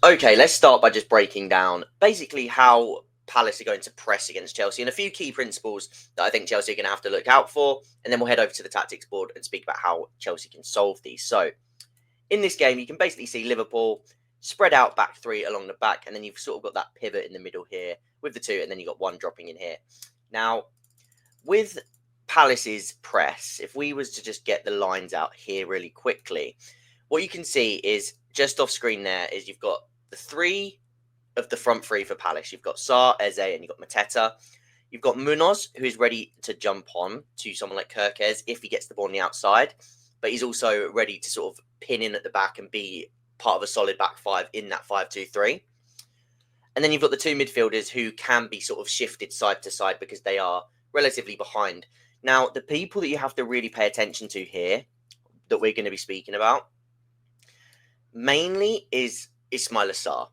Okay, let's start by just breaking down basically how Palace are going to press against Chelsea and a few key principles that I think Chelsea are going to have to look out for. And then we'll head over to the tactics board and speak about how Chelsea can solve these. So, in this game, you can basically see Liverpool spread out back three along the back, and then you've sort of got that pivot in the middle here with the two, and then you've got one dropping in here. Now, with Palace's press, if we was to just get the lines out here really quickly, what you can see is just off screen there is you've got the three of the front three for Palace. You've got Sarr, Eze, and you've got Mateta. You've got Munoz, who is ready to jump on to someone like Kerkez if he gets the ball on the outside, but he's also ready to sort of pin in at the back and be part of a solid back five in that 5-2-3. And then you've got the two midfielders who can be sort of shifted side to side because they are relatively behind. Now, the people that you have to really pay attention to here that we're going to be speaking about mainly is Ismaila Sarr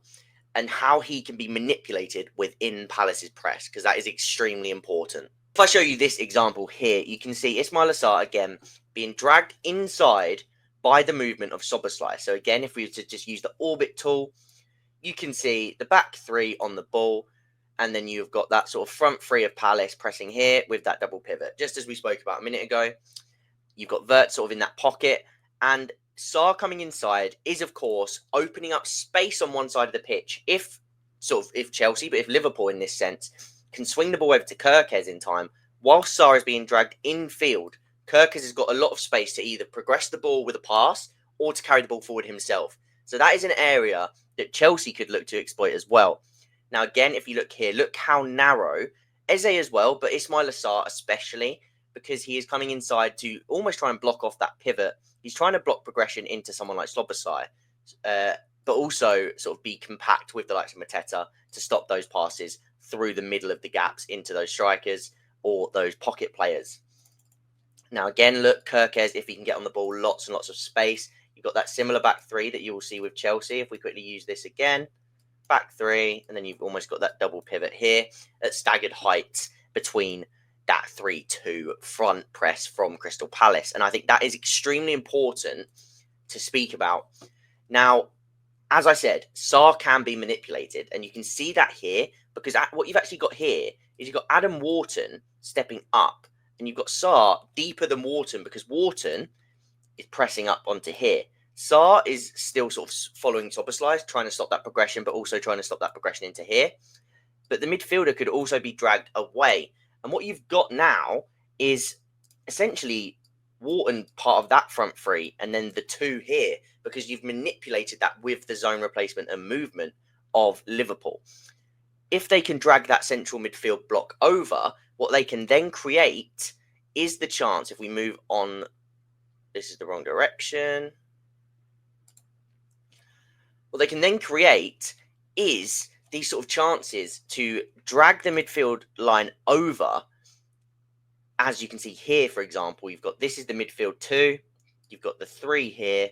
and how he can be manipulated within Palace's press, because that is extremely important. If I show you this example here, you can see Ismaila Sarr again being dragged inside by the movement of Szoboszlai. So again, if we were to just use the orbit tool, you can see the back three on the ball, and then you've got that sort of front three of Palace pressing here with that double pivot. Just as we spoke about a minute ago, you've got Vert sort of in that pocket, and Sarr coming inside is, of course, opening up space on one side of the pitch. If Chelsea, but if Liverpool in this sense, can swing the ball over to Kerkez in time, whilst Sarr is being dragged infield, Kerkez has got a lot of space to either progress the ball with a pass or to carry the ball forward himself. So that is an area that Chelsea could look to exploit as well. Now, again, if you look here, look how narrow Eze as well, but Ismaila Sarr especially, because he is coming inside to almost try and block off that pivot. He's trying to block progression into someone like Szoboszlai, but also sort of be compact with the likes of Mateta to stop those passes through the middle of the gaps into those strikers or those pocket players. Now, again, look, Kerkez, if he can get on the ball, lots and lots of space. You've got that similar back three that you will see with Chelsea. If we quickly use this again, back three, and then you've almost got that double pivot here at staggered heights between that 3-2 front press from Crystal Palace. And I think that is extremely important to speak about. Now, as I said, Sarr can be manipulated, and you can see that here because what you've actually got here is you've got Adam Wharton stepping up, and you've got Sarr deeper than Wharton because Wharton is pressing up onto here. Sarr is still sort of following Szoboszlai, trying to stop that progression, but also trying to stop that progression into here. But the midfielder could also be dragged away. And what you've got now is essentially Wharton part of that front three and then the two here, because you've manipulated that with the zone replacement and movement of Liverpool. If they can drag that central midfield block over, what they can then create is the chance, if we move on, this is the wrong direction. What they can then create is these sort of chances to drag the midfield line over. As you can see here, for example, you've got this is the midfield two, you've got the three here.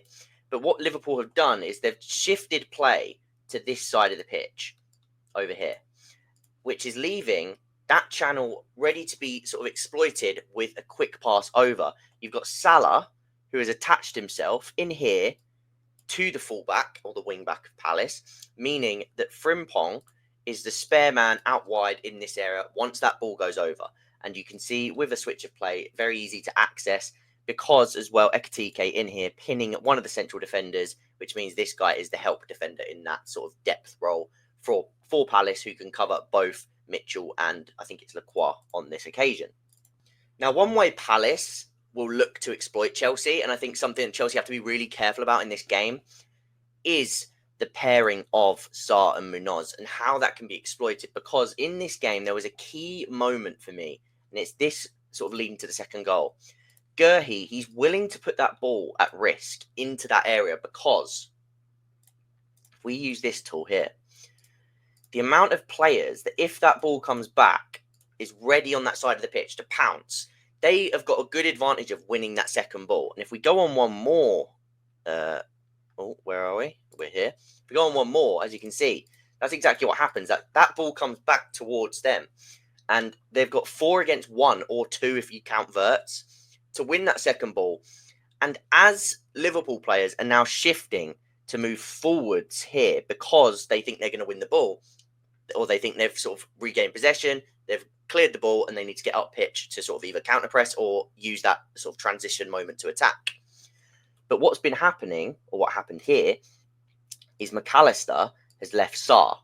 But what Liverpool have done is they've shifted play to this side of the pitch over here, which is leaving that channel ready to be sort of exploited with a quick pass over. You've got Salah, who has attached himself in here to the fullback or the wing-back of Palace, meaning that Frimpong is the spare man out wide in this area once that ball goes over. And you can see with a switch of play, very easy to access because as well, Ekitike in here pinning one of the central defenders, which means this guy is the help defender in that sort of depth role for Palace, who can cover both Mitchell and I think it's Lacroix on this occasion. Now, one way Palace will look to exploit Chelsea, and I think something that Chelsea have to be really careful about in this game, is the pairing of Sarr and Munoz and how that can be exploited, because in this game there was a key moment for me, and it's this sort of leading to the second goal. Guehi, he's willing to put that ball at risk into that area because if we use this tool here, the amount of players that if that ball comes back is ready on that side of the pitch to pounce, they have got a good advantage of winning that second ball. And if we go on one more, where are we? We're here. If we go on one more, as you can see, that's exactly what happens. That ball comes back towards them. And they've got 4 against 1 or 2 if you count Verts to win that second ball. And as Liverpool players are now shifting to move forwards here because they think they're going to win the ball, or they think they've sort of regained possession, they've cleared the ball, and they need to get up pitch to sort of either counter press or use that sort of transition moment to attack. But what's been happening, or what happened here, is McAllister has left Sarr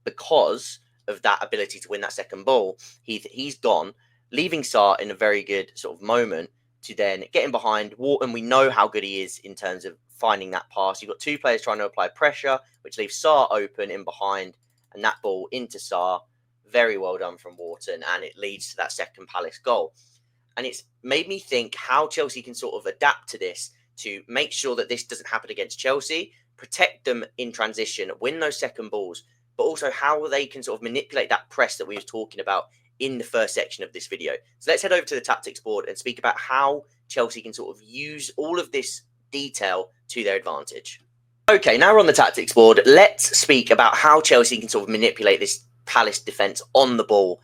because of that ability to win that second ball. He's gone, leaving Sarr in a very good sort of moment to then get in behind. Wharton, we know how good he is in terms of finding that pass. You've got two players trying to apply pressure, which leaves Sarr open in behind, and that ball into Sarr. Very well done from Wharton, and it leads to that second Palace goal. And it's made me think how Chelsea can sort of adapt to this to make sure that this doesn't happen against Chelsea, protect them in transition, win those second balls, but also how they can sort of manipulate that press that we were talking about in the first section of this video. So let's head over to the tactics board and speak about how Chelsea can sort of use all of this detail to their advantage. Okay, now we're on the tactics board. Let's speak about how Chelsea can sort of manipulate this Palace defence on the ball.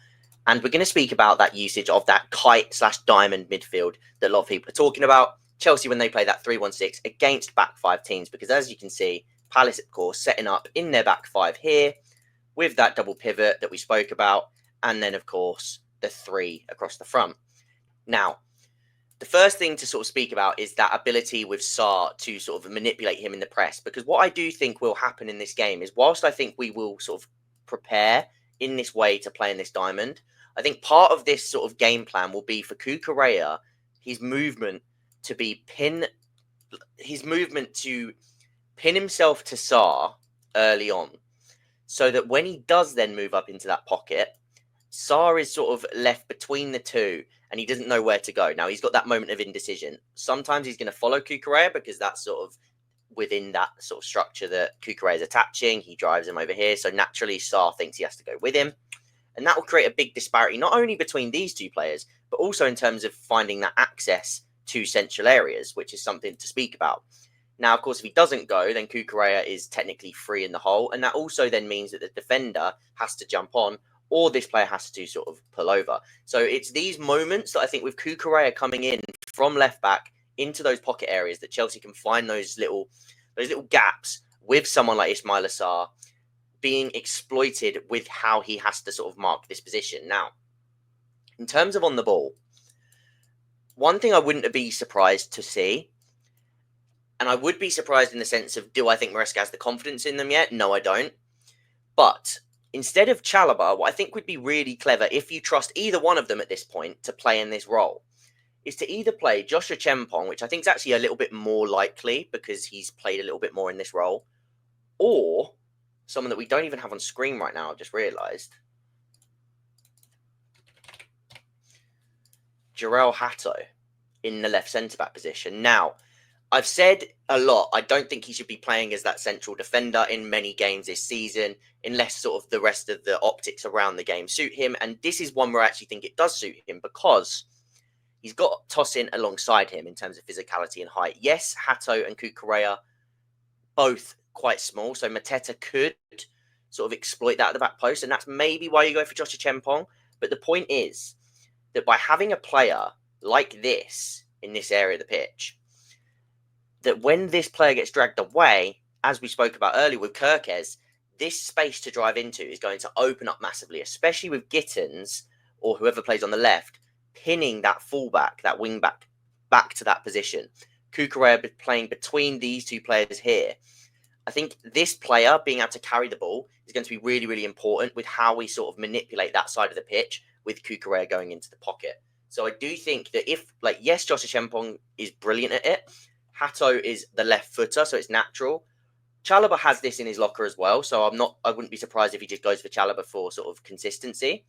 And we're going to speak about that usage of that kite/diamond midfield that a lot of people are talking about. Chelsea, when they play that 3-1-6 against back five teams, because as you can see, Palace, of course, setting up in their back five here with that double pivot that we spoke about. And then, of course, the three across the front. Now, the first thing to sort of speak about is that ability with Sarr to sort of manipulate him in the press. Because what I do think will happen in this game is, whilst I think we will sort of prepare in this way to play in this diamond, I think part of this sort of game plan will be for Cucurella, his movement to pin himself to Sarr early on, so that when he does then move up into that pocket, Sarr is sort of left between the two and he doesn't know where to go. Now, he's got that moment of indecision. Sometimes he's going to follow Cucurella because that's sort of within that sort of structure that Cucurella is attaching. He drives him over here. So naturally, Sarr thinks he has to go with him. And that will create a big disparity, not only between these two players, but also in terms of finding that access to central areas, which is something to speak about. Now, of course, if he doesn't go, then Cucurella is technically free in the hole. And that also then means that the defender has to jump on, or this player has to sort of pull over. So it's these moments that I think with Cucurella coming in from left back into those pocket areas that Chelsea can find those little gaps with someone like Ismaila Sarr being exploited with how he has to sort of mark this position. Now, in terms of on the ball, one thing I wouldn't be surprised to see, and I would be surprised in the sense of, do I think Maresca has the confidence in them yet? No, I don't. But instead of Chalobah, what I think would be really clever, if you trust either one of them at this point to play in this role, is to either play Joshua Chempong, which I think is actually a little bit more likely because he's played a little bit more in this role, or someone that we don't even have on screen right now, I've just realised, Jarell Hato in the left centre-back position. Now, I've said a lot, I don't think he should be playing as that central defender in many games this season, unless sort of the rest of the optics around the game suit him. And this is one where I actually think it does suit him because he's got Tosin alongside him in terms of physicality and height. Yes, Hato and Cucurella, both quite small, so Mateta could sort of exploit that at the back post, and that's maybe why you go for Joshua Chempong. But the point is that by having a player like this in this area of the pitch, that when this player gets dragged away, as we spoke about earlier with Kerkez, this space to drive into is going to open up massively, especially with Gittins or whoever plays on the left, pinning that fullback, that wing back to that position. Cucurella playing between these two players here. I think this player being able to carry the ball is going to be really, really important with how we sort of manipulate that side of the pitch with Cucurella going into the pocket. So I do think that if, like, yes, Joshua Chempong is brilliant at it. Hato is the left footer, so it's natural. Chalobah has this in his locker as well, so I wouldn't be surprised if he just goes for Chalobah for sort of consistency.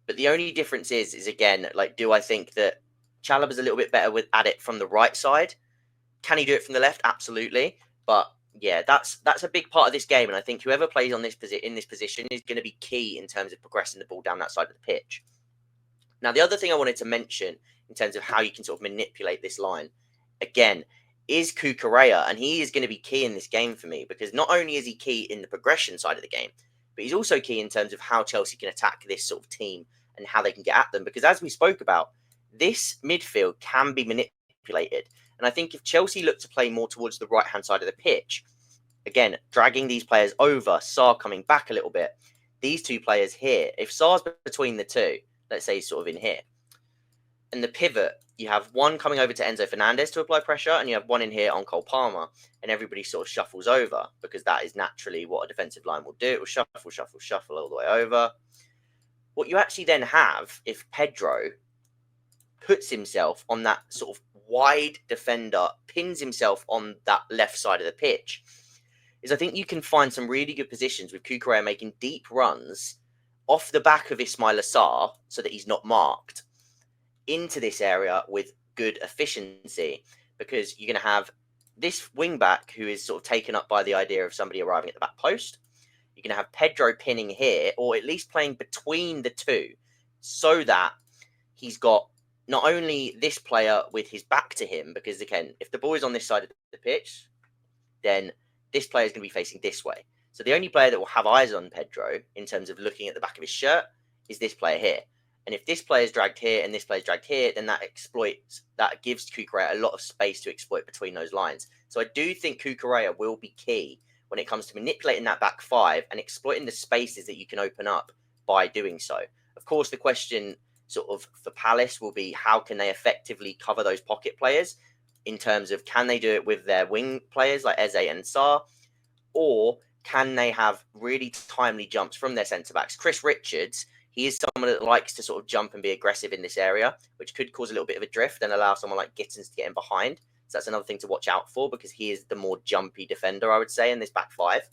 But the only difference is again, like, do I think that Chalobah's a little bit better at it from the right side? Can he do it from the left? Absolutely. But yeah, that's a big part of this game, and I think whoever plays on this in this position is going to be key in terms of progressing the ball down that side of the pitch. Now, the other thing I wanted to mention in terms of how you can sort of manipulate this line, again, is Cucurella, and he is going to be key in this game for me, because not only is he key in the progression side of the game, but he's also key in terms of how Chelsea can attack this sort of team and how they can get at them, because as we spoke about, this midfield can be manipulated. And I think if Chelsea look to play more towards the right-hand side of the pitch, again, dragging these players over, Sarr coming back a little bit, these two players here, if Sarr's between the two, let's say he's sort of in here, and the pivot, you have one coming over to Enzo Fernandez to apply pressure, and you have one in here on Cole Palmer, and everybody sort of shuffles over, because that is naturally what a defensive line will do. It will shuffle, shuffle, shuffle all the way over. What you actually then have, if Pedro puts himself on that sort of wide defender, pins himself on that left side of the pitch, is I think you can find some really good positions with Cucurella making deep runs off the back of Ismaila Sarr so that he's not marked into this area with good efficiency, because you're going to have this wing back who is sort of taken up by the idea of somebody arriving at the back post. You're going to have Pedro pinning here, or at least playing between the two, so that he's got not only this player with his back to him, because again, if the ball is on this side of the pitch, then this player is going to be facing this way. So the only player that will have eyes on Pedro in terms of looking at the back of his shirt is this player here. And if this player is dragged here and this player is dragged here, then that gives Cucurella a lot of space to exploit between those lines. So I do think Cucurella will be key when it comes to manipulating that back five and exploiting the spaces that you can open up by doing so. Of course, the question sort of for Palace will be, how can they effectively cover those pocket players in terms of, can they do it with their wing players like Eze and Sarr, or can they have really timely jumps from their centre-backs? Chris Richards, he is someone that likes to sort of jump and be aggressive in this area, which could cause a little bit of a drift and allow someone like Gittins to get in behind. So that's another thing to watch out for, because he is the more jumpy defender, I would say, in this back five.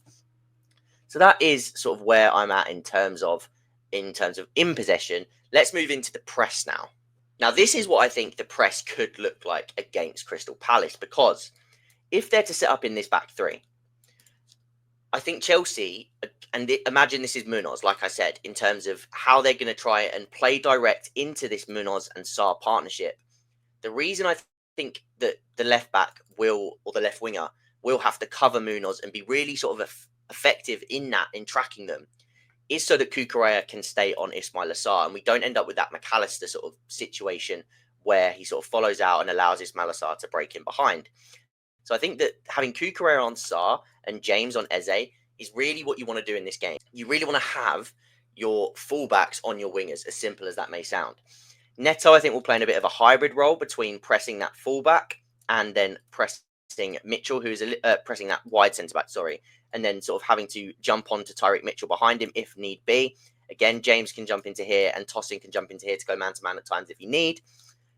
So that is sort of where I'm at in terms of in possession. Let's move into the press now. Now, this is what I think the press could look like against Crystal Palace, because if they're to set up in this back three, I think Chelsea, and imagine this is Munoz, like I said, in terms of how they're going to try and play direct into this Munoz and Sarr partnership. The reason I think that the left back will, or the left winger, will have to cover Munoz and be really sort of effective in tracking them, is so that Cucurella can stay on Ismaila Sarr, and we don't end up with that McAllister sort of situation where he sort of follows out and allows Ismaila Sarr to break in behind. So I think that having Cucurella on Sarr and James on Eze is really what you want to do in this game. You really want to have your fullbacks on your wingers, as simple as that may sound. Neto, I think, will play in a bit of a hybrid role between pressing that fullback and then pressing Mitchell, who's pressing that wide centre-back, and then sort of having to jump onto Tyreek Mitchell behind him if need be. Again, James can jump into here and Tosin can jump into here to go man-to-man at times if you need.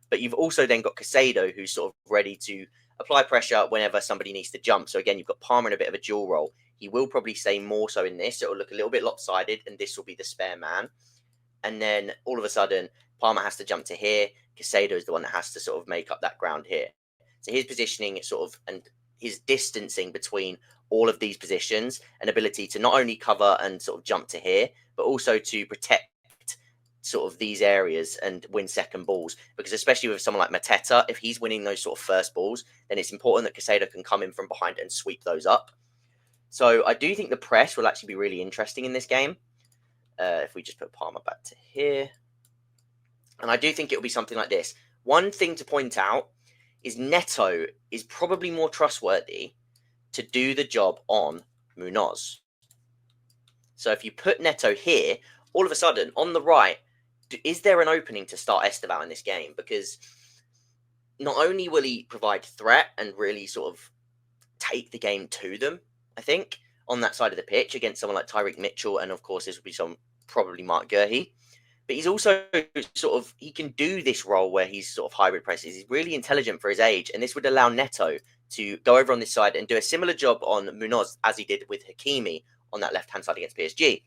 But you've also then got Caicedo, who's sort of ready to apply pressure whenever somebody needs to jump. So again, you've got Palmer in a bit of a dual role. He will probably stay more so in this. So it'll look a little bit lopsided, and this will be the spare man. And then all of a sudden, Palmer has to jump to here. Caicedo is the one that has to sort of make up that ground here. So his positioning sort of, and his distancing between all of these positions, and ability to not only cover and sort of jump to here, but also to protect sort of these areas and win second balls, because especially with someone like Mateta, if he's winning those sort of first balls, then it's important that Caicedo can come in from behind and sweep those up. So I do think the press will actually be really interesting in this game. If we just put Palmer back to here, and I do think it'll be something like this. One thing to point out is Neto is probably more trustworthy to do the job on Munoz. So if you put Neto here, all of a sudden on the right, is there an opening to start Esteval in this game? Because not only will he provide threat and really sort of take the game to them, I think, on that side of the pitch against someone like Tyreek Mitchell, and of course this will be probably Mark Gurhey, but he's also sort of, he can do this role where he's sort of hybrid presses. He's really intelligent for his age, and this would allow Neto to go over on this side and do a similar job on Munoz as he did with Hakimi on that left-hand side against PSG.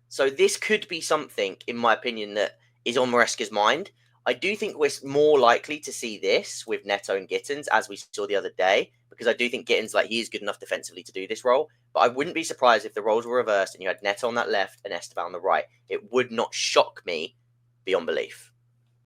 So this could be something, in my opinion, that is on Maresca's mind. I do think we're more likely to see this with Neto and Gittins, as we saw the other day, because I do think Gittins, he is good enough defensively to do this role. But I wouldn't be surprised if the roles were reversed and you had Neto on that left and Esteval on the right. It would not shock me beyond belief.